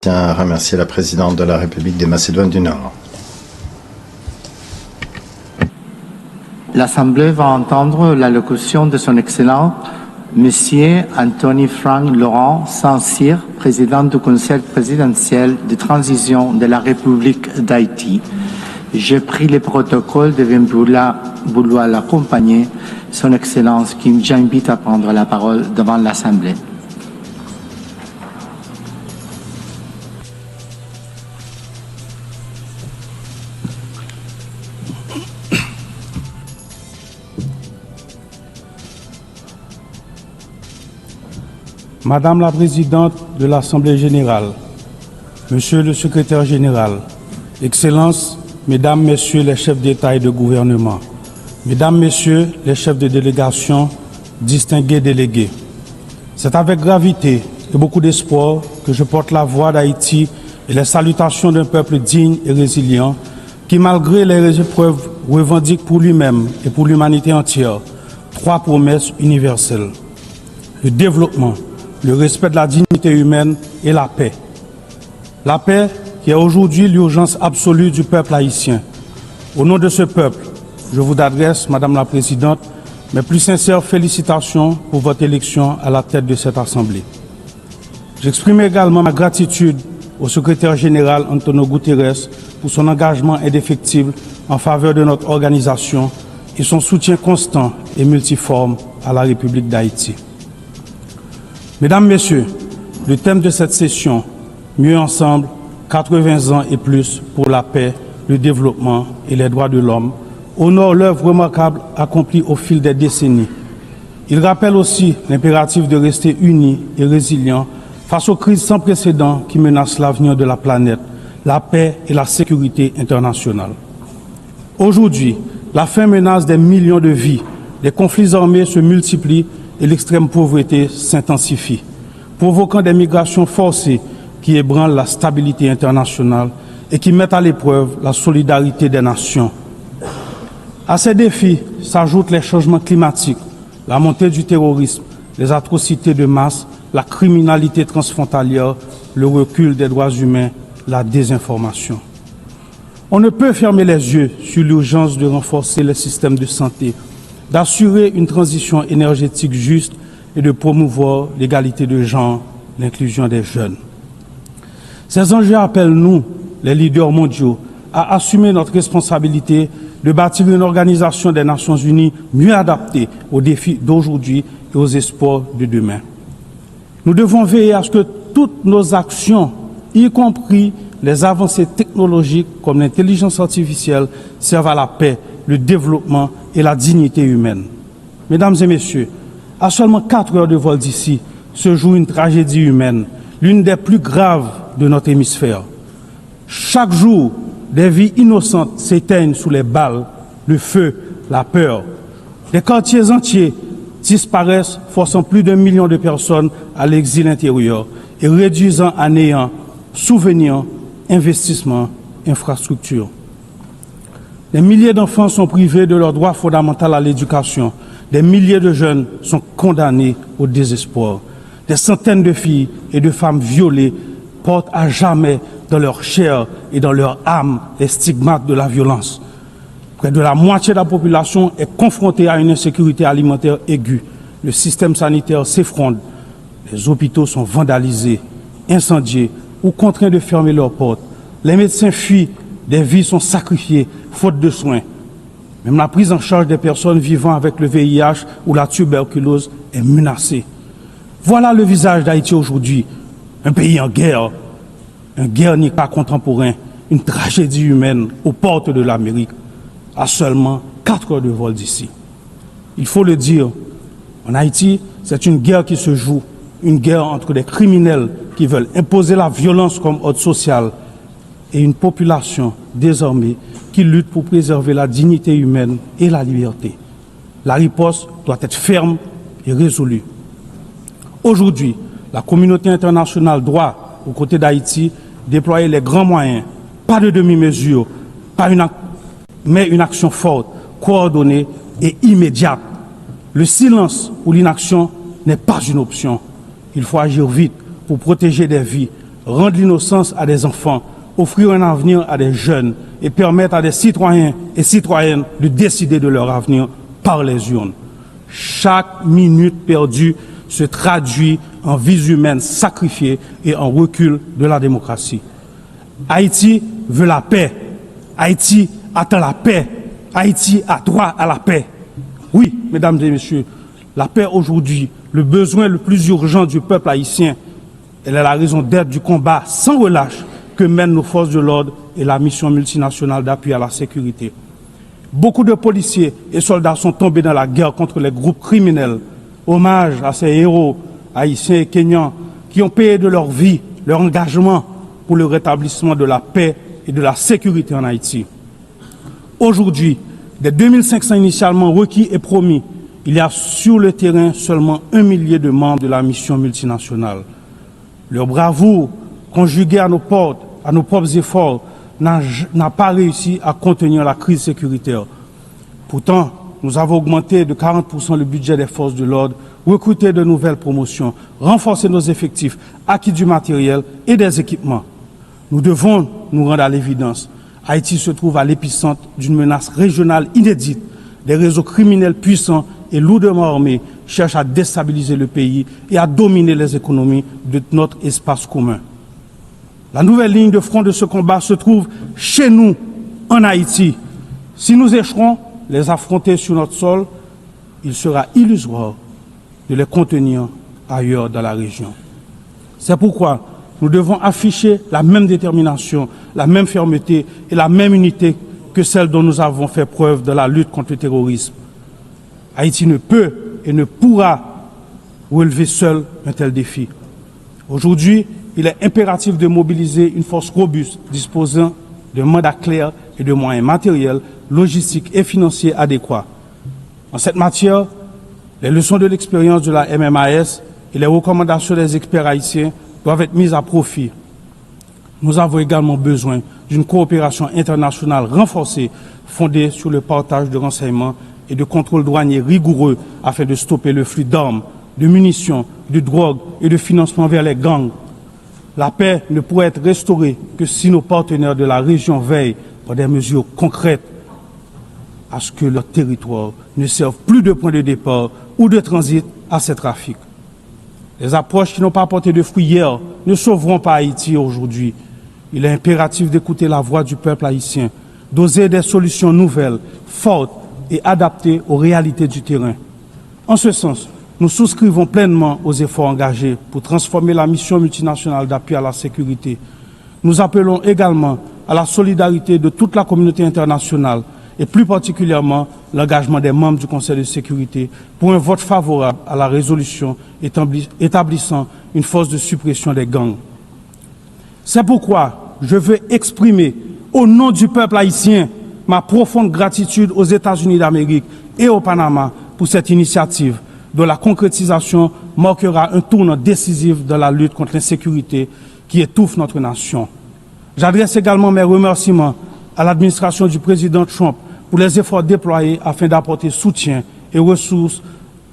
Je tiens à remercier la présidente de la République des Macédoines du Nord. L'Assemblée va entendre l'allocution de son Excellence, Monsieur Anthony Frank Laurent Saint-Cyr, président du Conseil présidentiel de transition de la République d'Haïti. J'ai pris le protocole de vouloir l'accompagner, son Excellence, qui j'invite à prendre la parole devant l'Assemblée. Madame la Présidente de l'Assemblée générale, Monsieur le Secrétaire général, Excellences, Mesdames, Messieurs les chefs d'État et de gouvernement, Mesdames, Messieurs les chefs de délégation, distingués délégués, c'est avec gravité et beaucoup d'espoir que je porte la voix d'Haïti et les salutations d'un peuple digne et résilient qui, malgré les épreuves, revendique pour lui-même et pour l'humanité entière trois promesses universelles: le développement, le respect de la dignité humaine et la paix. La paix qui est aujourd'hui l'urgence absolue du peuple haïtien. Au nom de ce peuple, je vous adresse, Madame la Présidente, mes plus sincères félicitations pour votre élection à la tête de cette Assemblée. J'exprime également ma gratitude au secrétaire général Antonio Guterres pour son engagement indéfectible en faveur de notre organisation et son soutien constant et multiforme à la République d'Haïti. Mesdames, Messieurs, le thème de cette session, Mieux ensemble, 80 ans et plus pour la paix, le développement et les droits de l'homme, honore l'œuvre remarquable accomplie au fil des décennies. Il rappelle aussi l'impératif de rester unis et résilients face aux crises sans précédent qui menacent l'avenir de la planète, la paix et la sécurité internationale. Aujourd'hui, la faim menace des millions de vies, les conflits armés se multiplient et l'extrême pauvreté s'intensifie, provoquant des migrations forcées qui ébranlent la stabilité internationale et qui mettent à l'épreuve la solidarité des nations. À ces défis s'ajoutent les changements climatiques, la montée du terrorisme, les atrocités de masse, la criminalité transfrontalière, le recul des droits humains, la désinformation. On ne peut fermer les yeux sur l'urgence de renforcer les systèmes de santé, d'assurer une transition énergétique juste et de promouvoir l'égalité de genre, l'inclusion des jeunes. Ces enjeux appellent nous, les leaders mondiaux, à assumer notre responsabilité de bâtir une organisation des Nations Unies mieux adaptée aux défis d'aujourd'hui et aux espoirs de demain. Nous devons veiller à ce que toutes nos actions, y compris les avancées technologiques comme l'intelligence artificielle, servent à la paix, le développement et la dignité humaine. Mesdames et messieurs, à seulement 4 heures de vol d'ici, se joue une tragédie humaine, l'une des plus graves de notre hémisphère. Chaque jour, des vies innocentes s'éteignent sous les balles, le feu, la peur. Des quartiers entiers disparaissent, forçant plus d'1 million de personnes à l'exil intérieur et réduisant à néant souvenirs, investissements, infrastructures. Des milliers d'enfants sont privés de leur droit fondamental à l'éducation. Des milliers de jeunes sont condamnés au désespoir. Des centaines de filles et de femmes violées portent à jamais dans leur chair et dans leur âme les stigmates de la violence. Près de la moitié de la population est confrontée à une insécurité alimentaire aiguë. Le système sanitaire s'effondre. Les hôpitaux sont vandalisés, incendiés ou contraints de fermer leurs portes. Les médecins fuient. Des vies sont sacrifiées, faute de soins. Même la prise en charge des personnes vivant avec le VIH ou la tuberculose est menacée. Voilà le visage d'Haïti aujourd'hui. Un pays en guerre, un Guernica contemporain, une tragédie humaine aux portes de l'Amérique, à seulement 4 heures de vol d'ici. Il faut le dire, en Haïti, c'est une guerre qui se joue, une guerre entre des criminels qui veulent imposer la violence comme ordre social, et une population désarmée qui lutte pour préserver la dignité humaine et la liberté. La riposte doit être ferme et résolue. Aujourd'hui, la communauté internationale doit, aux côtés d'Haïti, déployer les grands moyens, pas de demi-mesure, mais une action forte, coordonnée et immédiate. Le silence ou l'inaction n'est pas une option. Il faut agir vite pour protéger des vies, rendre l'innocence à des enfants, offrir un avenir à des jeunes et permettre à des citoyens et citoyennes de décider de leur avenir par les urnes. Chaque minute perdue se traduit en vies humaines sacrifiées et en recul de la démocratie. Haïti veut la paix. Haïti attend la paix. Haïti a droit à la paix. Oui, mesdames et messieurs, la paix aujourd'hui, le besoin le plus urgent du peuple haïtien, elle est la raison d'être du combat sans relâche que mènent nos forces de l'ordre et la mission multinationale d'appui à la sécurité. Beaucoup de policiers et soldats sont tombés dans la guerre contre les groupes criminels. Hommage à ces héros haïtiens et kenyans qui ont payé de leur vie, leur engagement pour le rétablissement de la paix et de la sécurité en Haïti. Aujourd'hui, des 2500 initialement requis et promis, il y a sur le terrain seulement 1 millier de membres de la mission multinationale. Leur bravoure, conjuguée à nos propres efforts, n'a pas réussi à contenir la crise sécuritaire. Pourtant, nous avons augmenté de 40% le budget des forces de l'ordre, recruté de nouvelles promotions, renforcé nos effectifs, acquis du matériel et des équipements. Nous devons nous rendre à l'évidence. Haïti se trouve à l'épicentre d'une menace régionale inédite. Des réseaux criminels puissants et lourdement armés cherchent à déstabiliser le pays et à dominer les économies de notre espace commun. La nouvelle ligne de front de ce combat se trouve chez nous, en Haïti. Si nous échouons les affronter sur notre sol, il sera illusoire de les contenir ailleurs dans la région. C'est pourquoi nous devons afficher la même détermination, la même fermeté et la même unité que celle dont nous avons fait preuve dans la lutte contre le terrorisme. Haïti ne peut et ne pourra relever seul un tel défi. Aujourd'hui, il est impératif de mobiliser une force robuste disposant de mandats clairs et de moyens matériels, logistiques et financiers adéquats. En cette matière, les leçons de l'expérience de la MMAS et les recommandations des experts haïtiens doivent être mises à profit. Nous avons également besoin d'une coopération internationale renforcée, fondée sur le partage de renseignements et de contrôles douaniers rigoureux afin de stopper le flux d'armes, de munitions, de drogue et de financement vers les gangs. La paix ne pourrait être restaurée que si nos partenaires de la région veillent par des mesures concrètes à ce que leur territoire ne serve plus de point de départ ou de transit à ces trafics. Les approches qui n'ont pas porté de fruits hier ne sauveront pas Haïti aujourd'hui. Il est impératif d'écouter la voix du peuple haïtien, d'oser des solutions nouvelles, fortes et adaptées aux réalités du terrain. En ce sens, nous souscrivons pleinement aux efforts engagés pour transformer la mission multinationale d'appui à la sécurité. Nous appelons également à la solidarité de toute la communauté internationale et plus particulièrement l'engagement des membres du Conseil de sécurité pour un vote favorable à la résolution établissant une force de suppression des gangs. C'est pourquoi je veux exprimer au nom du peuple haïtien ma profonde gratitude aux États-Unis d'Amérique et au Panama pour cette initiative dont la concrétisation marquera un tournant décisif dans la lutte contre l'insécurité qui étouffe notre nation. J'adresse également mes remerciements à l'administration du président Trump pour les efforts déployés afin d'apporter soutien et ressources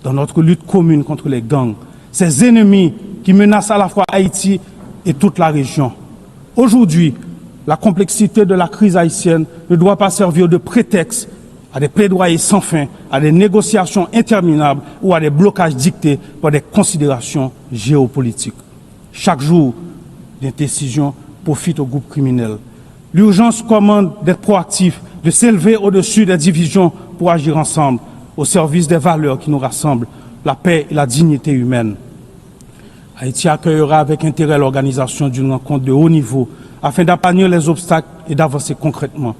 dans notre lutte commune contre les gangs, ces ennemis qui menacent à la fois Haïti et toute la région. Aujourd'hui, la complexité de la crise haïtienne ne doit pas servir de prétexte à des plaidoyers sans fin, à des négociations interminables ou à des blocages dictés par des considérations géopolitiques. Chaque jour, des décisions profitent aux groupes criminels. L'urgence commande d'être proactif, de s'élever au-dessus des divisions pour agir ensemble, au service des valeurs qui nous rassemblent, la paix et la dignité humaine. Haïti accueillera avec intérêt l'organisation d'une rencontre de haut niveau afin d'aplanir les obstacles et d'avancer concrètement.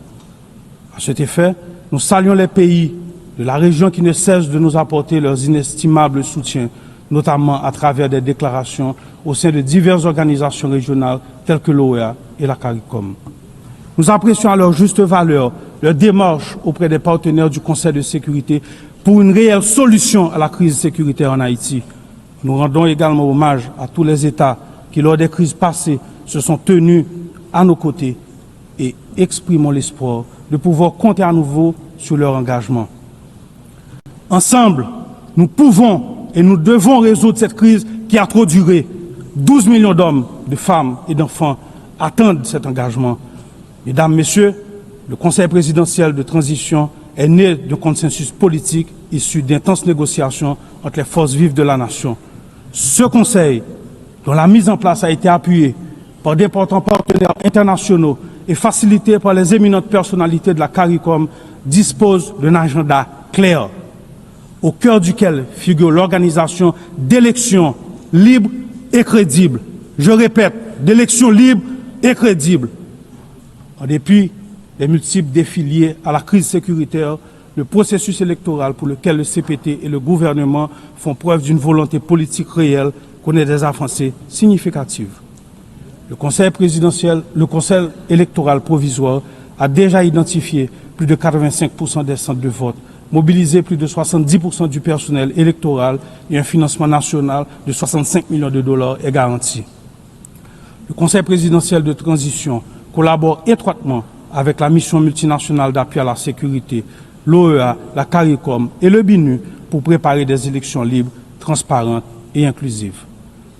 À cet effet, nous saluons les pays de la région qui ne cessent de nous apporter leurs inestimables soutiens, notamment à travers des déclarations au sein de diverses organisations régionales telles que l'OEA et la CARICOM. Nous apprécions à leur juste valeur leur démarche auprès des partenaires du Conseil de sécurité pour une réelle solution à la crise sécuritaire en Haïti. Nous rendons également hommage à tous les États qui, lors des crises passées, se sont tenus à nos côtés et exprimons l'espoir de pouvoir compter à nouveau sur leur engagement. Ensemble, nous pouvons et nous devons résoudre cette crise qui a trop duré. 12 millions d'hommes, de femmes et d'enfants attendent cet engagement. Mesdames, Messieurs, le Conseil présidentiel de transition est né d'un consensus politique issu d'intenses négociations entre les forces vives de la nation. Ce Conseil, dont la mise en place a été appuyée par d'importants partenaires internationaux et facilité par les éminentes personnalités de la CARICOM, dispose d'un agenda clair, au cœur duquel figure l'organisation d'élections libres et crédibles. Je répète, d'élections libres et crédibles. En dépit des multiples défis liés à la crise sécuritaire, le processus électoral pour lequel le CPT et le gouvernement font preuve d'une volonté politique réelle connaît des avancées significatives. Le Conseil électoral provisoire a déjà identifié plus de 85% des centres de vote, mobilisé plus de 70% du personnel électoral et un financement national de 65 millions de dollars est garanti. Le Conseil présidentiel de transition collabore étroitement avec la mission multinationale d'appui à la sécurité, l'OEA, la CARICOM et le BINU pour préparer des élections libres, transparentes et inclusives,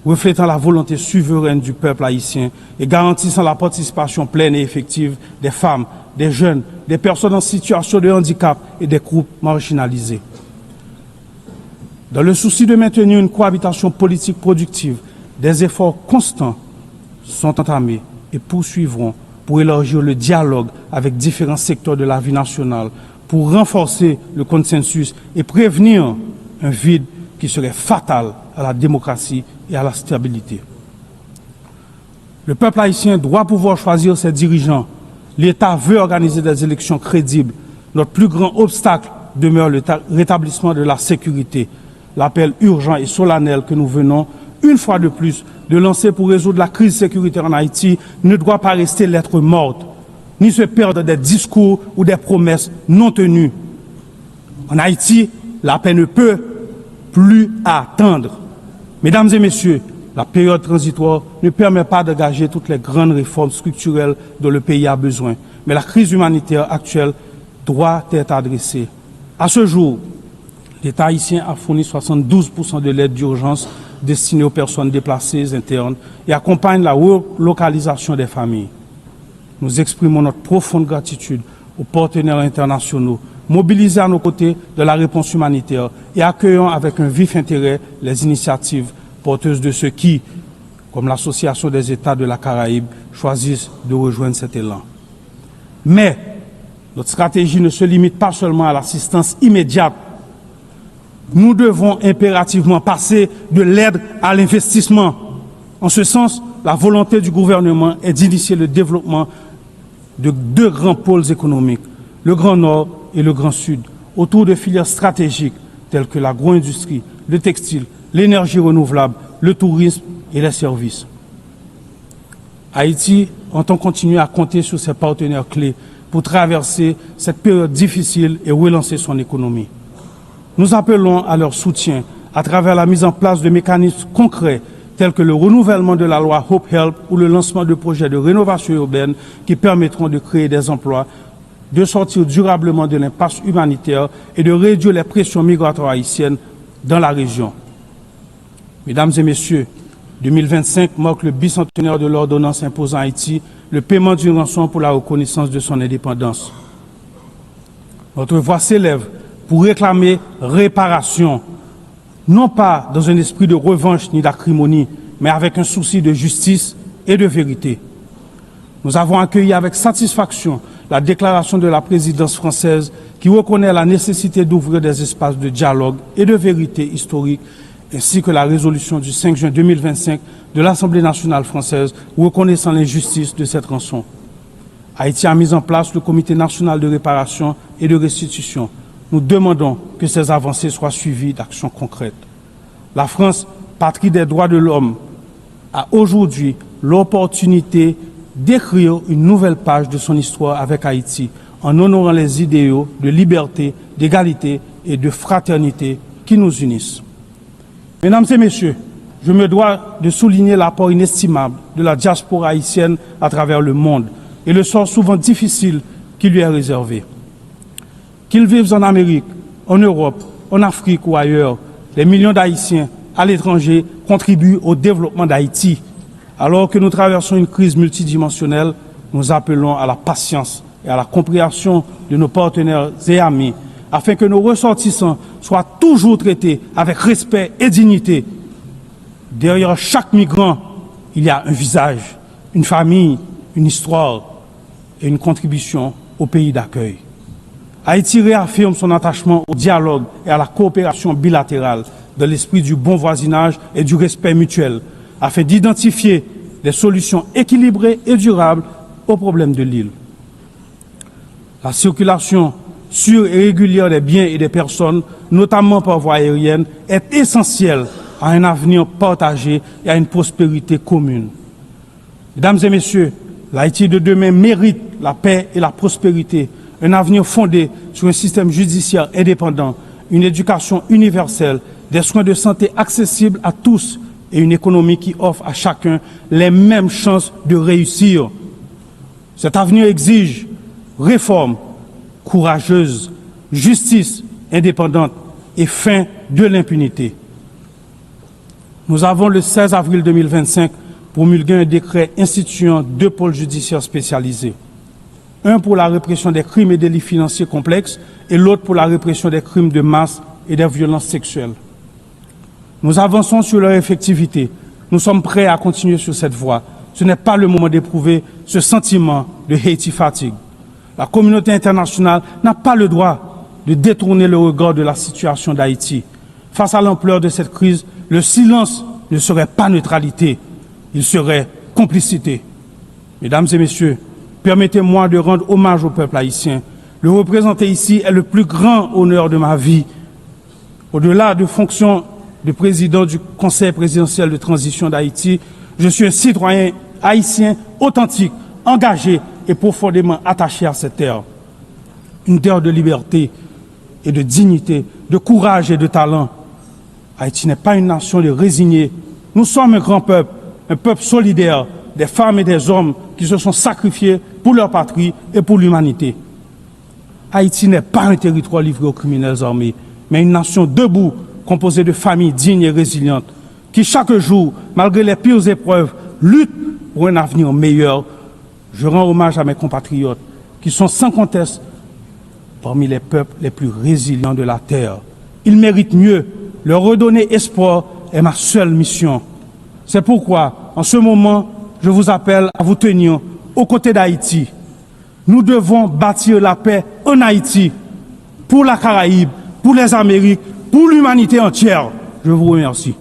reflétant la volonté souveraine du peuple haïtien et garantissant la participation pleine et effective des femmes, des jeunes, des personnes en situation de handicap et des groupes marginalisés. Dans le souci de maintenir une cohabitation politique productive, des efforts constants sont entamés et poursuivront pour élargir le dialogue avec différents secteurs de la vie nationale, pour renforcer le consensus et prévenir un vide qui serait fatal à la démocratie et à la stabilité. Le peuple haïtien doit pouvoir choisir ses dirigeants. L'État veut organiser des élections crédibles. Notre plus grand obstacle demeure le rétablissement de la sécurité. L'appel urgent et solennel que nous venons, une fois de plus, de lancer pour résoudre la crise sécuritaire en Haïti ne doit pas rester lettre morte, ni se perdre des discours ou des promesses non tenues. En Haïti, la paix ne peut plus attendre. Mesdames et messieurs, la période transitoire ne permet pas d'engager toutes les grandes réformes structurelles dont le pays a besoin, mais la crise humanitaire actuelle doit être adressée. À ce jour, l'État haïtien a fourni 72% de l'aide d'urgence destinée aux personnes déplacées internes et accompagne la relocalisation des familles. Nous exprimons notre profonde gratitude aux partenaires internationaux mobilisés à nos côtés de la réponse humanitaire et accueillons avec un vif intérêt les initiatives porteuses de ceux qui, comme l'Association des États de la Caraïbe, choisissent de rejoindre cet élan. Mais notre stratégie ne se limite pas seulement à l'assistance immédiate. Nous devons impérativement passer de l'aide à l'investissement. En ce sens, la volonté du gouvernement est d'initier le développement de deux grands pôles économiques, le Grand Nord et le Grand Sud, autour de filières stratégiques telles que l'agro-industrie, le textile, l'énergie renouvelable, le tourisme et les services. Haïti entend continuer à compter sur ses partenaires clés pour traverser cette période difficile et relancer son économie. Nous appelons à leur soutien à travers la mise en place de mécanismes concrets tels que le renouvellement de la loi Hope Help ou le lancement de projets de rénovation urbaine qui permettront de créer des emplois, de sortir durablement de l'impasse humanitaire et de réduire les pressions migratoires haïtiennes dans la région. Mesdames et messieurs, 2025 marque le bicentenaire de l'ordonnance imposant à Haïti le paiement d'une rançon pour la reconnaissance de son indépendance. Notre voix s'élève pour réclamer réparation, non pas dans un esprit de revanche ni d'acrimonie, mais avec un souci de justice et de vérité. Nous avons accueilli avec satisfaction la déclaration de la présidence française qui reconnaît la nécessité d'ouvrir des espaces de dialogue et de vérité historique, ainsi que la résolution du 5 juin 2025 de l'Assemblée nationale française reconnaissant l'injustice de cette rançon. Haïti a mis en place le Comité national de réparation et de restitution. Nous demandons que ces avancées soient suivies d'actions concrètes. La France, patrie des droits de l'homme, a aujourd'hui l'opportunité d'écrire une nouvelle page de son histoire avec Haïti en honorant les idéaux de liberté, d'égalité et de fraternité qui nous unissent. Mesdames et messieurs, je me dois de souligner l'apport inestimable de la diaspora haïtienne à travers le monde et le sort souvent difficile qui lui est réservé. Qu'ils vivent en Amérique, en Europe, en Afrique ou ailleurs, les millions d'Haïtiens à l'étranger contribuent au développement d'Haïti. Alors que nous traversons une crise multidimensionnelle, nous appelons à la patience et à la compréhension de nos partenaires et amis, afin que nos ressortissants soient toujours traités avec respect et dignité. Derrière chaque migrant, il y a un visage, une famille, une histoire et une contribution au pays d'accueil. Haïti réaffirme son attachement au dialogue et à la coopération bilatérale dans l'esprit du bon voisinage et du respect mutuel, afin d'identifier des solutions équilibrées et durables aux problèmes de l'île. La circulation sûre et régulière des biens et des personnes, notamment par voie aérienne, est essentielle à un avenir partagé et à une prospérité commune. Mesdames et messieurs, l'Haïti de demain mérite la paix et la prospérité, un avenir fondé sur un système judiciaire indépendant, une éducation universelle, des soins de santé accessibles à tous et une économie qui offre à chacun les mêmes chances de réussir. Cet avenir exige réforme courageuse, justice indépendante et fin de l'impunité. Nous avons le 16 avril 2025 promulgué un décret instituant 2 pôles judiciaires spécialisés. Un pour la répression des crimes et délits financiers complexes et l'autre pour la répression des crimes de masse et des violences sexuelles. Nous avançons sur leur effectivité. Nous sommes prêts à continuer sur cette voie. Ce n'est pas le moment d'éprouver ce sentiment de Haiti fatigue. La communauté internationale n'a pas le droit de détourner le regard de la situation d'Haïti. Face à l'ampleur de cette crise, le silence ne serait pas neutralité, il serait complicité. Mesdames et messieurs, permettez-moi de rendre hommage au peuple haïtien. Le représenter ici est le plus grand honneur de ma vie. Au-delà de fonction de président du Conseil présidentiel de transition d'Haïti, je suis un citoyen haïtien authentique, engagé et profondément attaché à cette terre. Une terre de liberté et de dignité, de courage et de talent. Haïti n'est pas une nation de résignés. Nous sommes un grand peuple, un peuple solidaire, des femmes et des hommes qui se sont sacrifiés pour leur patrie et pour l'humanité. Haïti n'est pas un territoire livré aux criminels armés, mais une nation debout, composée de familles dignes et résilientes, qui chaque jour, malgré les pires épreuves, luttent pour un avenir meilleur. Je rends hommage à mes compatriotes, qui sont sans conteste parmi les peuples les plus résilients de la terre. Ils méritent mieux. Leur redonner espoir est ma seule mission. C'est pourquoi, en ce moment, je vous appelle à vous tenir aux côtés d'Haïti. Nous devons bâtir la paix en Haïti, pour la Caraïbe, pour les Amériques, pour l'humanité entière. Je vous remercie.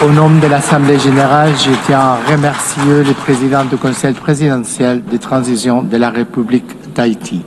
Au nom de l'Assemblée générale, je tiens à remercier le président du Conseil présidentiel de transition de la République d'Haïti.